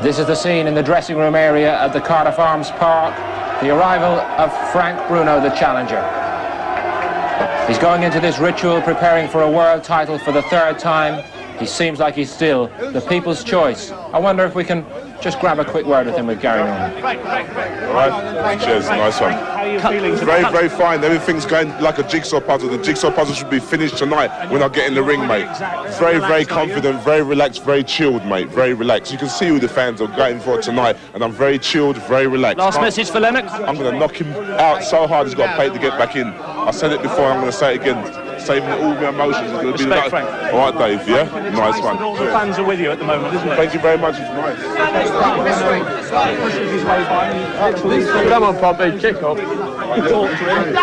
This is the scene in the dressing room area at the Cardiff Arms Park. The arrival of Frank Bruno, the challenger. He's going into this ritual preparing for a world title for the third time. He seems like he's still the people's choice. I wonder if we can just grab a quick word with him with Gary Norman. All right, cheers, nice one. How are you feeling? Very, very fine. Everything's going like a jigsaw puzzle. The jigsaw puzzle should be finished tonight when I get in the ring, mate. Very, very confident, very relaxed, very chilled, mate. Very relaxed. You can see who the fans are going for tonight, and I'm very chilled, very relaxed. Last message for Lennox? I'm going to knock him out so hard he's got to pay to get back in. I said it before, I'm going to say it again. Saving all my emotions. It's going to be Respect, Frank. All right, Dave, yeah? Nice one. All the fans are with you at the moment, isn't it? Thank you very much, it's nice. Come on, Pompey, kick off. Talk to him.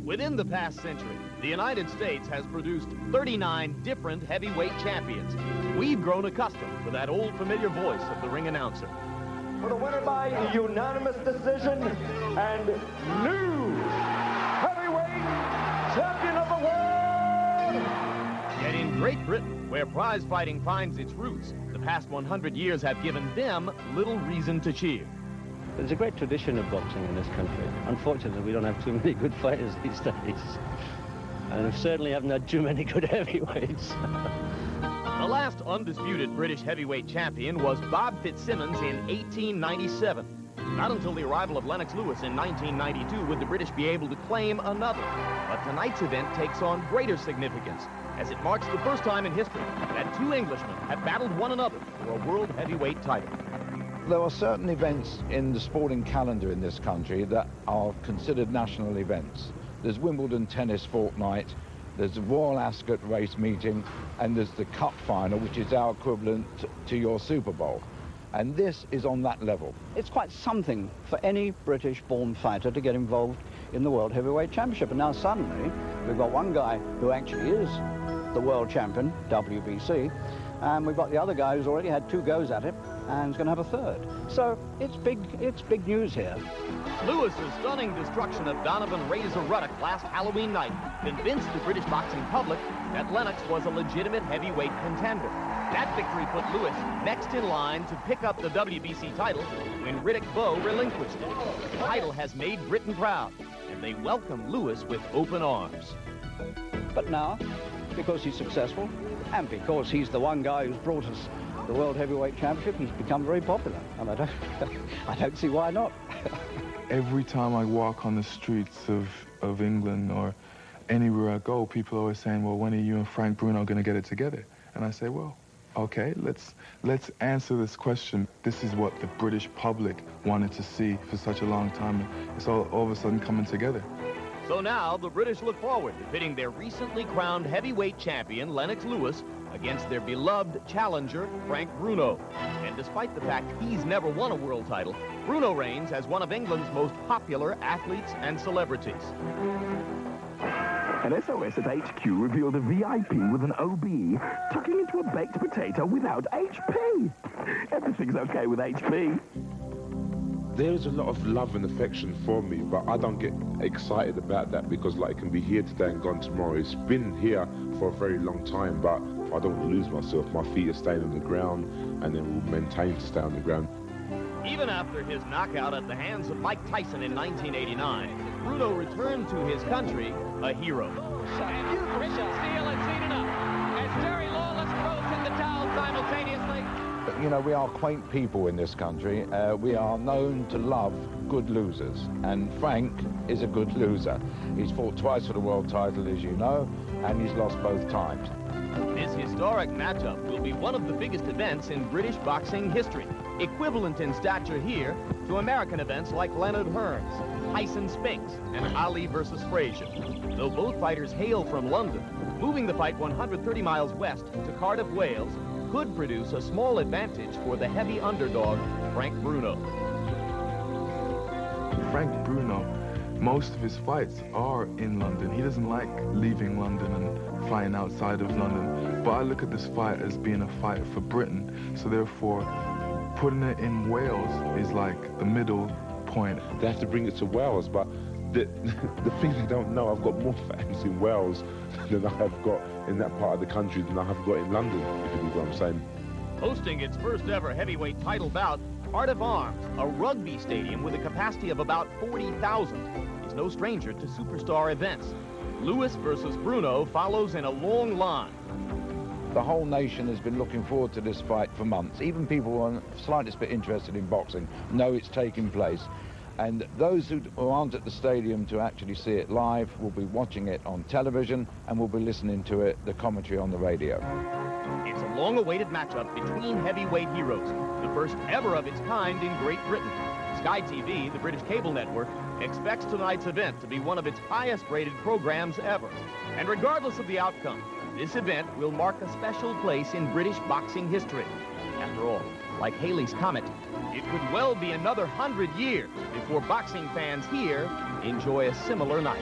Within the past century, the United States has produced 39 different heavyweight champions. We've grown accustomed to that old familiar voice of the ring announcer. For the winner by unanimous decision and new heavyweight champion of the world! Yet in Great Britain, where prize fighting finds its roots, the past 100 years have given them little reason to cheer. There's a great tradition of boxing in this country. Unfortunately, we don't have too many good fighters these days. And we certainly haven't had too many good heavyweights. The last undisputed British heavyweight champion was Bob Fitzsimmons in 1897. Not until the arrival of Lennox Lewis in 1992 would the British be able to claim another. But tonight's event takes on greater significance, as it marks the first time in history that two Englishmen have battled one another for a world heavyweight title. There are certain events in the sporting calendar in this country that are considered national events. There's Wimbledon tennis fortnight, there's the Royal Ascot race meeting, and there's the Cup final, which is our equivalent to your Super Bowl. And this is on that level. It's quite something for any British-born fighter to get involved in the World Heavyweight Championship. And now suddenly, we've got one guy who actually is the world champion, WBC, and we've got the other guy who's already had 2 goes at it and is going to have a third. So it's big news here. Lewis's stunning destruction of Donovan Razor Ruddock last Halloween night convinced the British boxing public that Lennox was a legitimate heavyweight contender. That victory put Lewis next in line to pick up the WBC title when Riddick Bowe relinquished it. The title has made Britain proud, and they welcome Lewis with open arms. But now, because he's successful, and because he's the one guy who's brought us the World Heavyweight Championship, he's become very popular. And I don't see why not. Every time I walk on the streets of England or anywhere I go, people are always saying, well, when are you and Frank Bruno going to get it together? And I say, well, okay, let's answer this question. This is what the British public wanted to see for such a long time. It's all of a sudden coming together. So now the British look forward to pitting their recently crowned heavyweight champion, Lennox Lewis, against their beloved challenger, Frank Bruno. And despite the fact he's never won a world title, Bruno reigns as one of England's most popular athletes and celebrities. An SOS at HQ revealed a VIP with an OB tucking into a baked potato without HP. Everything's okay with HP. There's a lot of love and affection for me, but I don't get excited about that because, like, it can be here today and gone tomorrow. It's been here for a very long time, but I don't want to lose myself. My feet are staying on the ground, and then we'll maintain to stay on the ground. Even after his knockout at the hands of Mike Tyson in 1989, Bruno returned to his country a hero. And Richard Steele had seen enough as Jerry Lawless throws in the towel simultaneously. You know, we are quaint people in this country. We are known to love good losers, and Frank is a good loser. He's fought twice for the world title, as you know, and he's lost both times. This historic matchup will be one of the biggest events in British boxing history, equivalent in stature here to American events like Leonard Hearns, Tyson Spinks, and Ali versus Frazier. Though both fighters hail from London, moving the fight 130 miles west to Cardiff, Wales, could produce a small advantage for the heavy underdog, Frank Bruno. Frank Bruno, most of his fights are in London. He doesn't like leaving London and flying outside of London. But I look at this fight as being a fight for Britain. So therefore, putting it in Wales is like the middle point. They have to bring it to Wales, but the thing they don't know, I've got more fans in Wales than I have got in that part of the country than I have got in London, if you know what I'm saying. Hosting its first ever heavyweight title bout, Heart of Arms, a rugby stadium with a capacity of about 40,000, is no stranger to superstar events. Lewis versus Bruno follows in a long line. The whole nation has been looking forward to this fight for months. Even people who are slightest bit interested in boxing know it's taking place. And those who aren't at the stadium to actually see it live will be watching it on television and will be listening to it, the commentary on the radio. It's a long-awaited matchup between heavyweight heroes, the first ever of its kind in Great Britain. Sky TV, the British cable network, expects tonight's event to be one of its highest-rated programs ever. And regardless of the outcome, this event will mark a special place in British boxing history. After all, like Halley's Comet, it could well be another 100 years before boxing fans here enjoy a similar night.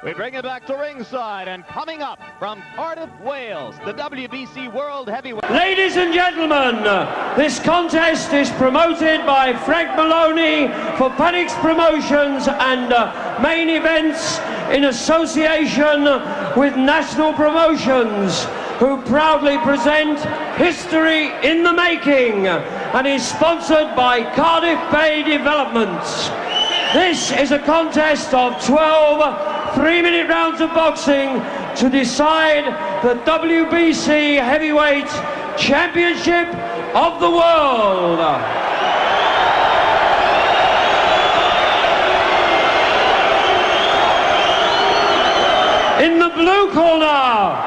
We bring it back to ringside, and coming up from Cardiff, Wales, the WBC World Heavyweight. Ladies and gentlemen, this contest is promoted by Frank Maloney for Panics Promotions and Main Events in association with National Promotions, who proudly present History in the Making, and is sponsored by Cardiff Bay Developments. This is a contest of 12 3-minute rounds of boxing to decide the WBC Heavyweight Championship of the world. In the blue corner,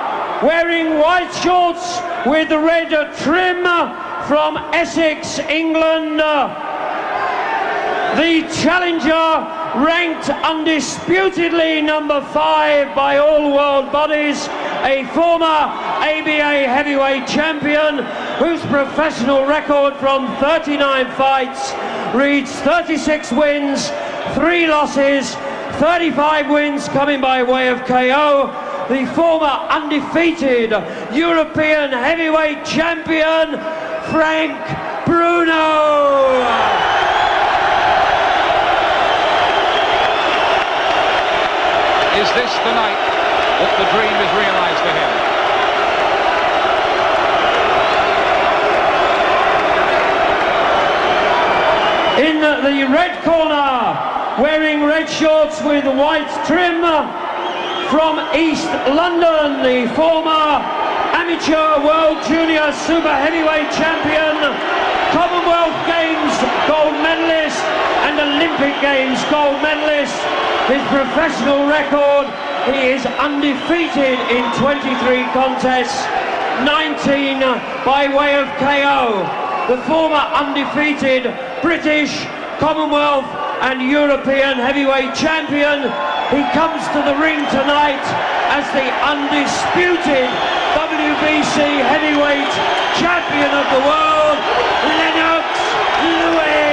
wearing white shorts with red trim from Essex, England, the challenger, ranked undisputedly number 5 by all world bodies, a former ABA heavyweight champion whose professional record from 39 fights reads 36 wins, 3 losses, 35 wins coming by way of KO, the former undefeated European heavyweight champion, Frank Bruno. Is this the night that the dream is realized for him? In the red corner, wearing red shorts with white trim, from East London, the former amateur world junior super heavyweight champion, Commonwealth Games gold medalist and Olympic Games gold medalist. His professional record, he is undefeated in 23 contests, 19 by way of KO. The former undefeated British, Commonwealth and European heavyweight champion, he comes to the ring tonight as the undisputed WBC heavyweight champion of the world, Lennox Lewis.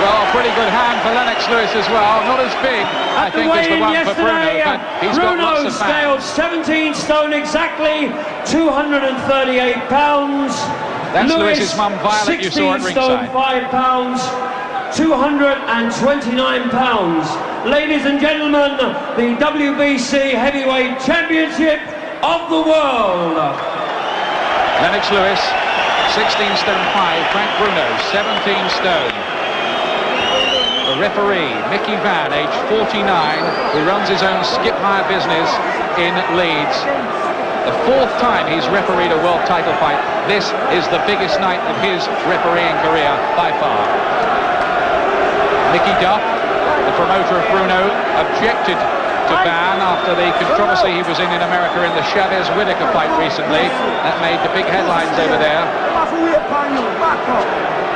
Well, pretty good hand for Lennox Lewis as well. Not as big, I think, as the one for Bruno, but he's got lots of fans. Scaled 17 stone exactly, 238 pounds. That's Lewis, Lewis's mum, Violet, you saw at 16 stone, ringside. 5 pounds, 229 pounds. Ladies and gentlemen, the WBC Heavyweight Championship of the world. Lennox Lewis, 16 stone 5. Frank Bruno, 17 stone. The referee, Mickey Van, age 49, who runs his own skip hire business in Leeds. The 4th time he's refereed a world title fight. This is the biggest night of his refereeing career by far. Mickey Duff, the promoter of Bruno, objected to Van after the controversy he was in America in the Chavez-Whitaker fight recently. That made the big headlines over there. Back up.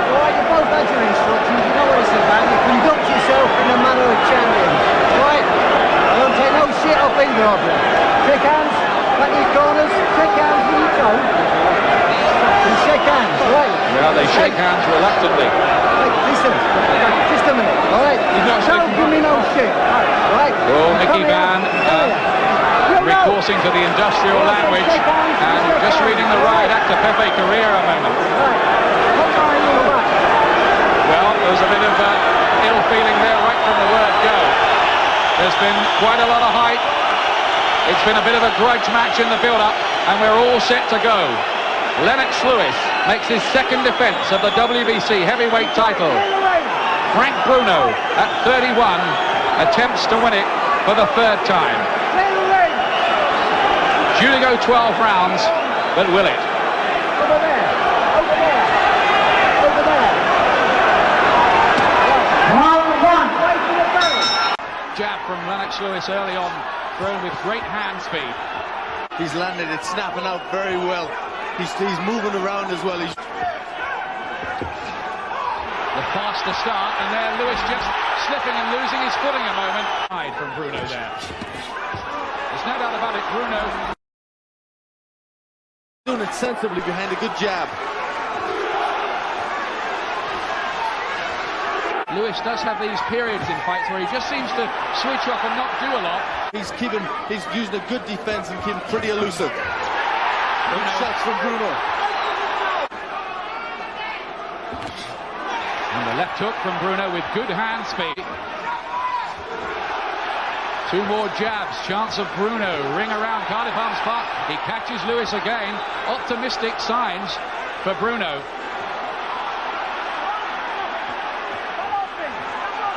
Alright, you both had your instructions, you know what it's about. You conduct yourself in the manner of champions. Right? I don't take no shit off either of you. Shake hands, back in your corners, shake hands with your toe. And shake hands, right? Well, they shake hands reluctantly. Hey, listen, just a minute, alright? Don't give me no shit. Right? Oh, Mickey Van recourse resorting to the industrial language and just reading the riot act to Pepe Carrera a moment. Well, there was a bit of ill feeling there right from the word go. There's been quite a lot of hype. It's been a bit of a grudge match in the build-up, and we're all set to go. Lennox Lewis makes his second defence of the WBC heavyweight title. Frank Bruno, at 31, attempts to win it for the third time. Due to go 12 rounds, but will it? Over there, over there, over there. Round one. Wait for the bell. Jab from Lennox Lewis early on, thrown with great hand speed. He's landed it, snapping out very well. He's moving around as well. The faster start, and there Lewis just slipping and losing his footing a moment. From Bruno there. There's no doubt about it, Bruno. Doing it sensibly behind a good jab. Lewis does have these periods in fights where he just seems to switch off and not do a lot. He's using a good defense and keeping pretty elusive. Good shots from Bruno. And the left hook from Bruno with good hand speed. Two more jabs, chance of Bruno, ring around Cardiff Arms Park. He catches Lewis again. Optimistic signs for Bruno.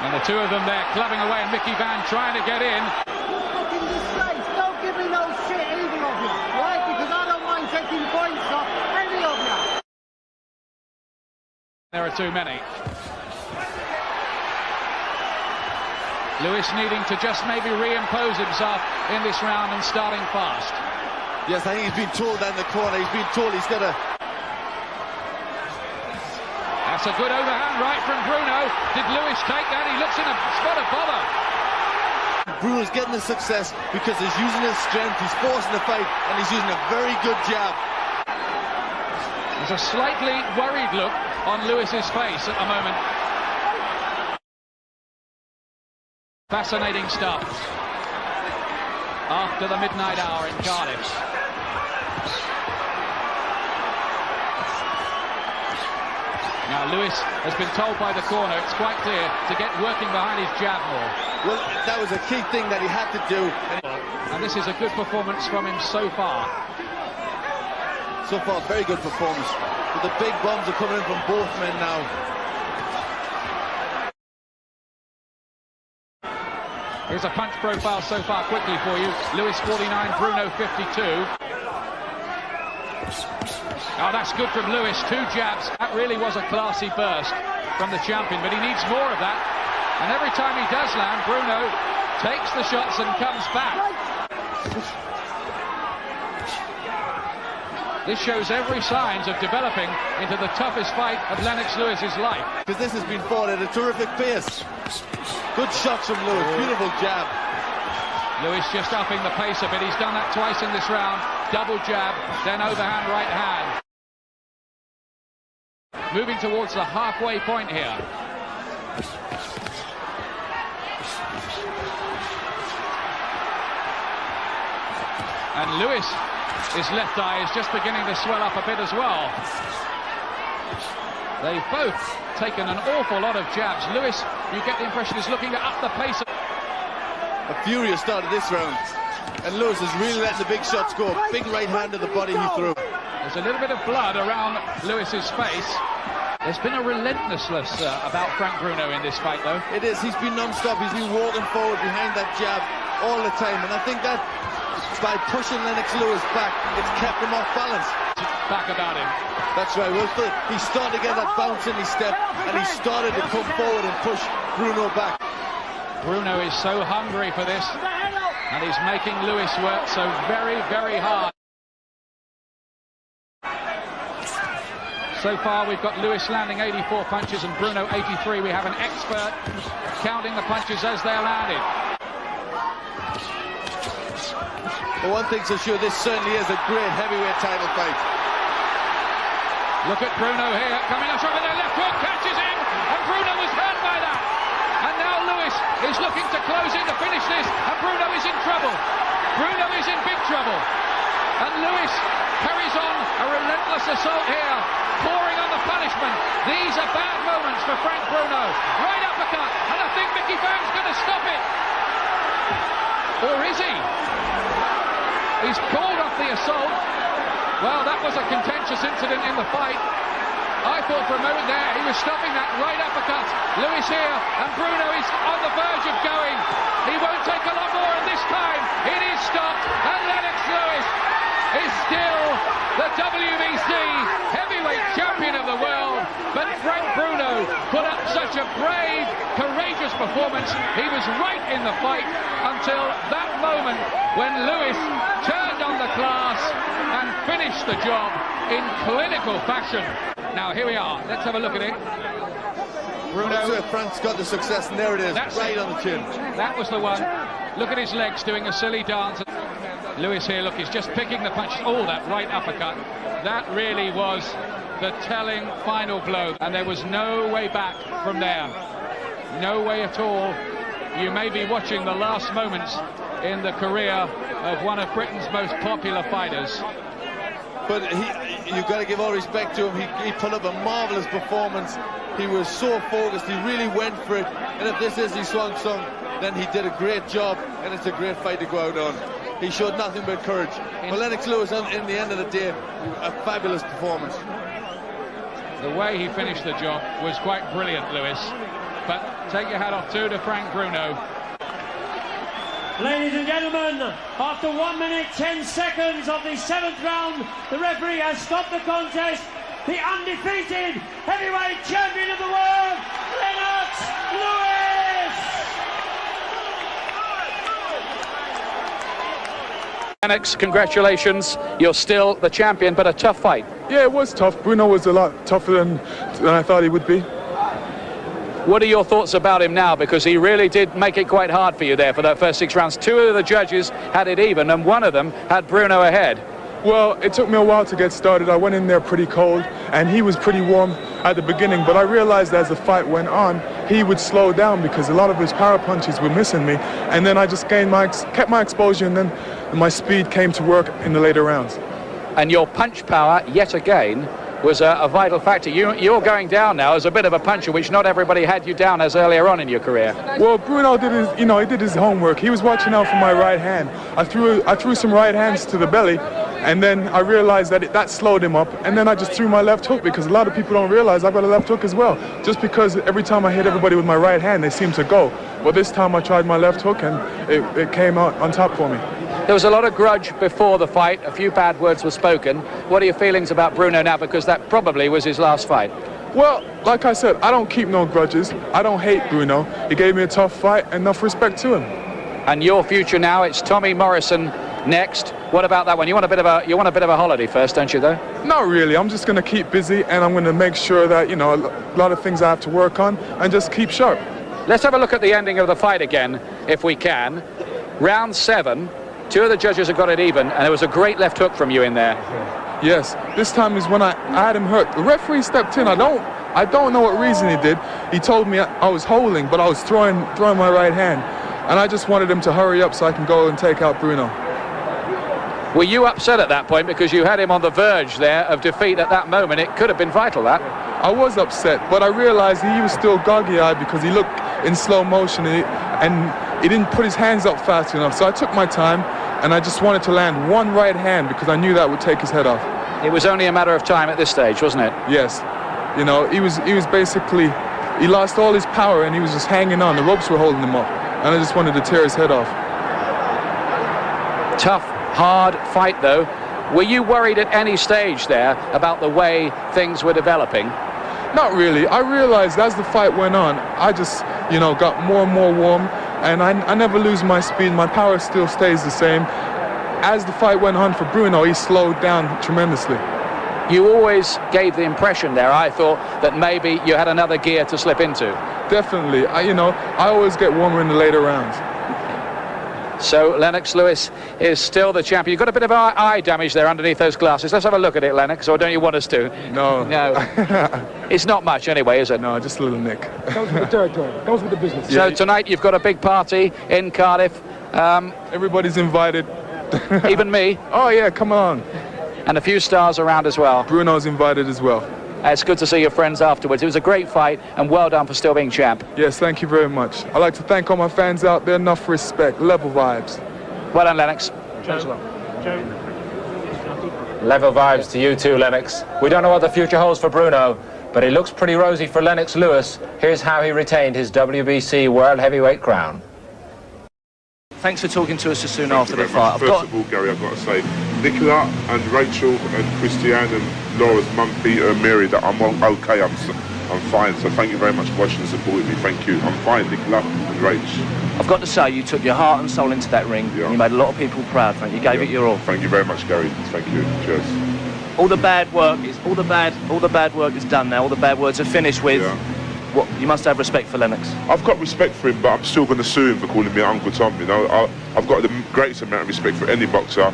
And the two of them there clubbing away, and Mickey Van trying to get in. Fucking disgrace. Don't give me no shit, either of you, right? Because I don't mind taking points off any of you. There are too many. Lewis needing to just maybe reimpose himself in this round and starting fast. Yes, I think he's been told that in the corner. He's been told he's got to... That's a good overhand right from Bruno. Did Lewis take that? He looks in a spot of bother. Bruno's getting the success because he's using his strength, he's forcing the fight, and he's using a very good jab. There's a slightly worried look on Lewis's face at the moment. Fascinating stuff. After the midnight hour in Cardiff. Now Lewis has been told by the corner, it's quite clear, to get working behind his jab more. Well, that was a key thing that he had to do. And this is a good performance from him so far. So far, very good performance. But the big bombs are coming in from both men now. Here's a punch profile so far quickly for you. Lewis 49, Bruno 52. Oh, that's good from Lewis. Two jabs. That really was a classy burst from the champion, but he needs more of that. And every time he does land, Bruno takes the shots and comes back. This shows every signs of developing into the toughest fight of Lennox Lewis's life. Because this has been fought at a terrific pace. Good shots from Lewis. Beautiful jab. Lewis just upping the pace a bit. He's done that twice in this round. Double jab, then overhand right hand. Moving towards the halfway point here. And Lewis, his left eye is just beginning to swell up a bit as well. They've both taken an awful lot of jabs. Lewis, you get the impression, is looking to up the pace. A furious start of this round. And Lewis is really letting the big shots go. Big right hand to the body he threw. There's a little bit of blood around Lewis's face. There's been a relentlessness about Frank Bruno in this fight, though. It is. He's been non-stop. He's been walking forward behind that jab all the time. And I think that by pushing Lennox Lewis back, it's kept him off balance. Back about him. That's right. Well, he started to get that bounce in his step, and he started to come forward and push Bruno back. Bruno is so hungry for this, and he's making Lewis work so very, very hard. So far, we've got Lewis landing 84 punches and Bruno 83. We have an expert counting the punches as they're landed. The one thing's for sure, this certainly is a great heavyweight title fight. Look at Bruno here, coming up with a left hook, catches him, and Bruno was hurt by that. And now Lewis is looking to close in to finish this, and Bruno is in trouble. Bruno is in big trouble. carries on a relentless assault here, pouring on the punishment. These are bad moments for Frank Bruno. Right uppercut, and I think Mickey Van's going to stop it. Or is he? He's called off the assault. Well, that was a contentious incident in the fight. I thought for a moment there he was stopping that right uppercut. Lewis here, and Bruno is on the verge of going. He won't take a lot more, and this time it is stopped, and Lennox Lewis is still the WBC heavyweight champion of the world. But Frank Bruno put up such a brave, courageous performance. He was right in the fight until that moment when Lewis turned on the class and finished the job in clinical fashion. Now here we are, let's have a look at it. Bruno. That's where Frank's got the success, and there it is, right on the chin. That was the one. Look at his legs doing a silly dance. Lewis here, look, he's just picking the punches. Oh, that right uppercut. That really was the telling final blow, and there was no way back from there. No way at all. You may be watching the last moments in the career of one of Britain's most popular fighters. But you've got to give all respect to him. He put up a marvellous performance. He was so focused. He really went for it. And if this is his swan song, then he did a great job, and it's a great fight to go out on. He showed nothing but courage. But Lennox Lewis, in the end of the day, a fabulous performance. The way he finished the job was quite brilliant, Lewis. But take your hat off too to Frank Bruno. Ladies and gentlemen, after 1 minute 10 seconds of the 7th round, the referee has stopped the contest. The undefeated heavyweight champion of the world, Lennox Lewis! Lennox, congratulations. You're still the champion, but a tough fight. Yeah, it was tough. Bruno was a lot tougher than I thought he would be. What are your thoughts about him now? Because he really did make it quite hard for you there for that first 6 rounds. 2 of the judges had it even, and 1 of them had Bruno ahead. Well, it took me a while to get started. I went in there pretty cold, and he was pretty warm at the beginning, but I realized as the fight went on, he would slow down because a lot of his power punches were missing me, and then I just kept my exposure, and then my speed came to work in the later rounds. And your punch power, yet again, was a vital factor. You're going down now as a bit of a puncher, which not everybody had you down as earlier on in your career. Well, Bruno did his, he did his homework. He was watching out for my right hand. I threw some right hands to the belly, and then I realized that that slowed him up, and then I just threw my left hook, because a lot of people don't realize I've got a left hook as well. Just because every time I hit everybody with my right hand, they seem to go. Well, this time I tried my left hook, and it came out on top for me. There was a lot of grudge before the fight. A few bad words were spoken. What are your feelings about Bruno now? Because that probably was his last fight. Well, like I said, I don't keep no grudges. I don't hate Bruno. He gave me a tough fight, and enough respect to him. And your future now, it's Tommy Morrison next. What about that one? You want a bit of a holiday first, don't you, though? Not really. I'm just going to keep busy, and I'm going to make sure that, a lot of things I have to work on, and just keep sharp. Let's have a look at the ending of the fight again, if we can. Round 7. 2 of the judges have got it even, and there was a great left hook from you in there. Yes, this time is when I had him hurt. The referee stepped in. I don't know what reason he did. He told me I was holding, but I was throwing my right hand, and I just wanted him to hurry up so I can go and take out Bruno. Were you upset at that point because you had him on the verge there of defeat at that moment? It could have been vital, that. I was upset, but I realized he was still goggy-eyed because he looked in slow motion, and he didn't put his hands up fast enough. So I took my time, and I just wanted to land one right hand because I knew that would take his head off. It was only a matter of time at this stage, wasn't it? Yes. He was basically, he lost all his power, and he was just hanging on. The ropes were holding him up, and I just wanted to tear his head off. Tough, hard fight, though. Were you worried at any stage there about the way things were developing? Not really. I realized as the fight went on, I just, got more and more warm, and I never lose my speed. My power still stays the same. As the fight went on for Bruno, he slowed down tremendously. You always gave the impression there, I thought, that maybe you had another gear to slip into. Definitely. I always get warmer in the later rounds. So Lennox Lewis is still the champion. You've got a bit of eye damage there underneath those glasses. Let's have a look at it, Lennox, or don't you want us to? No. No. It's not much anyway, is it? No, just a little nick. Goes with the territory. Goes with the business. So tonight you've got a big party in Cardiff. Everybody's invited. Even me? Oh, yeah, come on. And a few stars around as well. Bruno's invited as well. It's good to see your friends afterwards. It was a great fight, and well done for still being champ. Yes, thank you very much. I'd like to thank all my fans out there. Enough respect, level vibes. Well done, Lennox. Level vibes to you too, Lennox. We don't know what the future holds for Bruno, but it looks pretty rosy for Lennox Lewis. Here's how he retained his WBC World Heavyweight crown. Thanks for talking to us so soon after the fight. First of all, Gary, I've got to say, Nicola and Rachel and Christiane and Laura's mum, Peter and Mary, that I'm okay, I'm fine. So thank you very much for watching and supporting me. Thank you. I'm fine, Nicola and Rach. I've got to say, you took your heart and soul into that ring. Yeah. And you made a lot of people proud, Frank. You gave it your all. Thank you very much, Gary. Thank you. Cheers. All the bad work is done now. All the bad words are finished with. Yeah. What, you must have respect for Lennox. I've got respect for him, but I'm still going to sue him for calling me Uncle Tom. You know, I've got the greatest amount of respect for any boxer.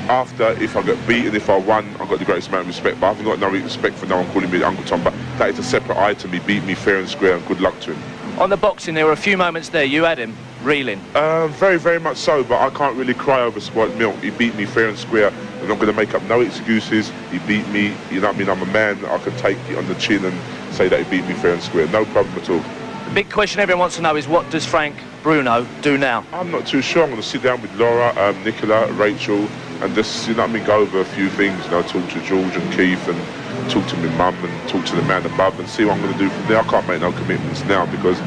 After, if I get beaten, if I won, I've got the greatest amount of respect. But I haven't got no respect for no one calling me Uncle Tom. But that is a separate item. He beat me fair and square, and good luck to him. On the boxing, there were a few moments there. You had him reeling. Very, very much so. But I can't really cry over spoiled milk. He beat me fair and square. I'm not going to make up no excuses. He beat me. You know what I mean? I'm a man. I can take it on the chin and say that he beat me fair and square. No problem at all. The big question everyone wants to know is, what does Frank Bruno do now? I'm not too sure. I'm going to sit down with Laura, Nicola, Rachel, and just, you know what I mean, go over a few things. You know, talk to George and Keith and talk to my mum and talk to the man above and see what I'm going to do from there. I can't make no commitments now because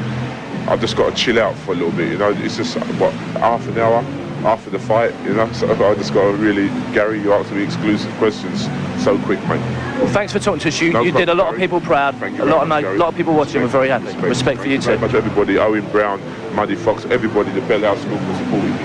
I've just got to chill out for a little bit. You know, it's just, what, half an hour after the fight, you know, so I just got to really, Gary, you asked me exclusive questions so quick, mate. Well, thanks for talking to us. You did a lot of people proud. A lot of people watching were very happy. Respect for you too. Thank you very much, everybody. Owen Brown, Muddy Fox, everybody, the Bell House School for supporting.